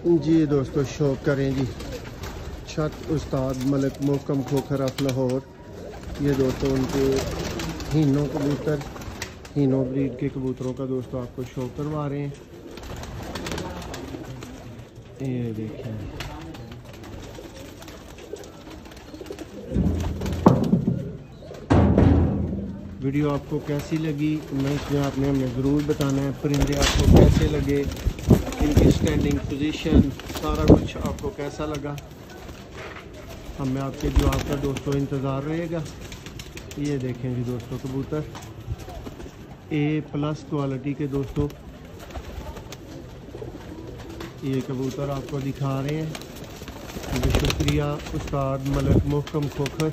जी दोस्तों, शौक करें जी छत उस्ताद मलिक मोहकम खोखर ऑफ लाहौर। ये दोस्तों उनके हीनो कबूतर, हीनो ब्रीड के कबूतरों का दोस्तों आपको शौक करवा रहे हैं। ये देखें, वीडियो आपको कैसी लगी मैं इसमें आपने हमें ज़रूर बताना है। परिंदे आपको कैसे लगे, इनकी स्टैंडिंग पोजीशन, सारा कुछ आपको कैसा लगा, हमें आपके जवाब का दोस्तों इंतज़ार रहेगा। ये देखें जी दोस्तों, कबूतर A+ क्वालिटी के दोस्तों ये कबूतर आपको दिखा रहे हैं। जी शुक्रिया उस्ताद मलिक मोहकम खोखर।